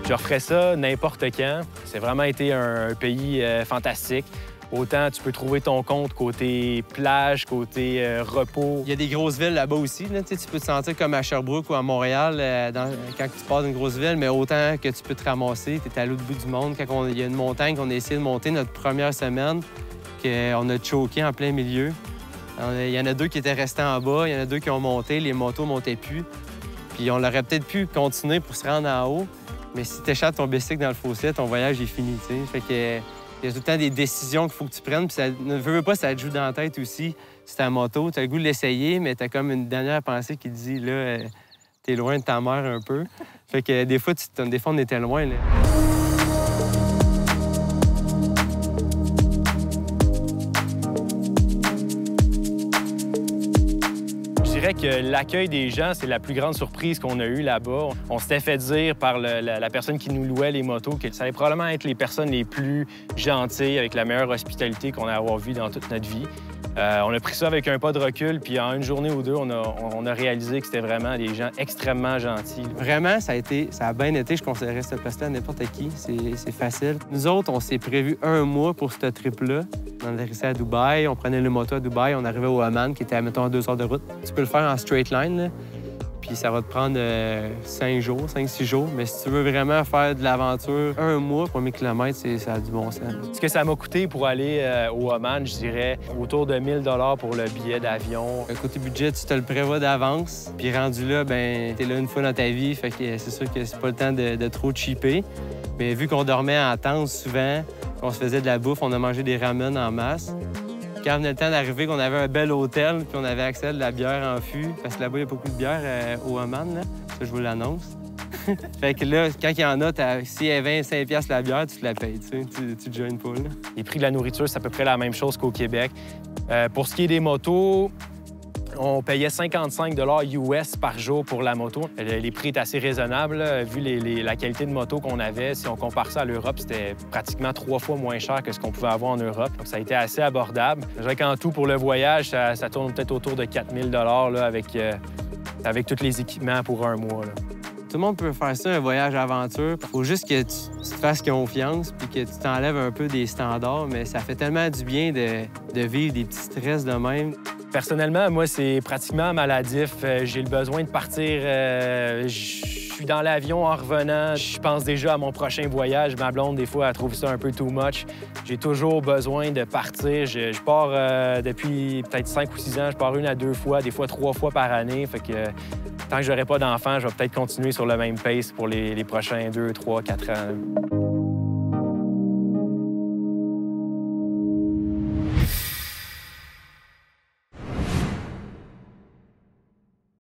Je referais ça n'importe quand. C'est vraiment été un pays fantastique. Autant tu peux trouver ton compte côté plage, côté repos. Il y a des grosses villes là-bas aussi. Là. Tu peux te sentir comme à Sherbrooke ou à Montréal quand tu passes d'une grosse ville, mais autant que tu peux te ramasser. Tu es à l'autre bout du monde. Quand il y a une montagne qu'on a essayé de monter notre première semaine, qu'on a choqué en plein milieu. Il y en a 2 qui étaient restés en bas, il y en a 2 qui ont monté, les motos ne montaient plus. Puis on aurait peut-être pu continuer pour se rendre en haut, mais si tu échappes ton bicycle dans le fossé, ton voyage est fini. T'sais. Fait que il y a tout le temps des décisions qu'il faut que tu prennes, puis ça ne veut pas, ça te joue dans la tête aussi. C'est ta moto, tu as le goût de l'essayer, mais tu as comme une dernière pensée qui te dit, là, t'es loin de ta mère un peu. Fait que des fois, on était loin, là. Je dirais que l'accueil des gens, c'est la plus grande surprise qu'on a eue là-bas. On s'était fait dire par la personne qui nous louait les motos que ça allait probablement être les personnes les plus gentilles, avec la meilleure hospitalité qu'on a avoir vue dans toute notre vie. On a pris ça avec un pas de recul, puis en une journée ou deux, on a réalisé que c'était vraiment des gens extrêmement gentils. Vraiment, ça a bien été. Je conseillerais cette place-là à n'importe qui. C'est facile. Nous autres, on s'est prévu 1 mois pour ce trip-là. On atterrissait à Dubaï, on prenait le moto à Dubaï, on arrivait au Oman, qui était, mettons, à 2 heures de route. Tu peux le faire en straight line, là, puis ça va te prendre 5 jours, 5-6 jours. Mais si tu veux vraiment faire de l'aventure, 1 mois, 3000 km, ça a du bon sens. Ce que ça m'a coûté pour aller au Oman, je dirais autour de 1 000 pour le billet d'avion. Côté budget, tu te le prévois d'avance. Puis rendu là, ben t'es là une fois dans ta vie, fait que c'est sûr que c'est pas le temps de trop cheaper. Mais vu qu'on dormait en tente souvent, qu'on se faisait de la bouffe, on a mangé des ramen en masse. Quand venait le temps d'arriver, qu'on avait un bel hôtel, puis on avait accès à de la bière en fût, parce que là-bas, il y a beaucoup de bière au Oman, là. Ça, je vous l'annonce. Fait que là, quand il y en a, s'il y a 25$ la bière, tu te la payes, tu te joignes pas, là. Les prix de la nourriture, c'est à peu près la même chose qu'au Québec. Pour ce qui est des motos, on payait 55 US par jour pour la moto. Les prix étaient assez raisonnables, là, vu la qualité de moto qu'on avait. Si on compare ça à l'Europe, c'était pratiquement 3 fois moins cher que ce qu'on pouvait avoir en Europe. Donc, ça a été assez abordable. Je dirais qu'en tout, pour le voyage, ça tourne peut-être autour de 4 000 là, avec tous les équipements pour 1 mois. Là. Tout le monde peut faire ça, un voyage aventure. Faut juste que tu te fasses confiance puis que tu t'enlèves un peu des standards, mais ça fait tellement du bien de vivre des petits stress de même. Personnellement, moi, c'est pratiquement maladif. J'ai le besoin de partir. Je suis dans l'avion en revenant. Je pense déjà à mon prochain voyage. Ma blonde, des fois, elle trouve ça un peu too much. J'ai toujours besoin de partir. Je pars depuis peut-être 5 ou 6 ans. Je pars 1 à 2 fois, des fois 3 fois par année. Fait que tant que j'aurai pas d'enfant, je vais peut-être continuer sur le même pace pour les prochains 2, 3, 4 ans.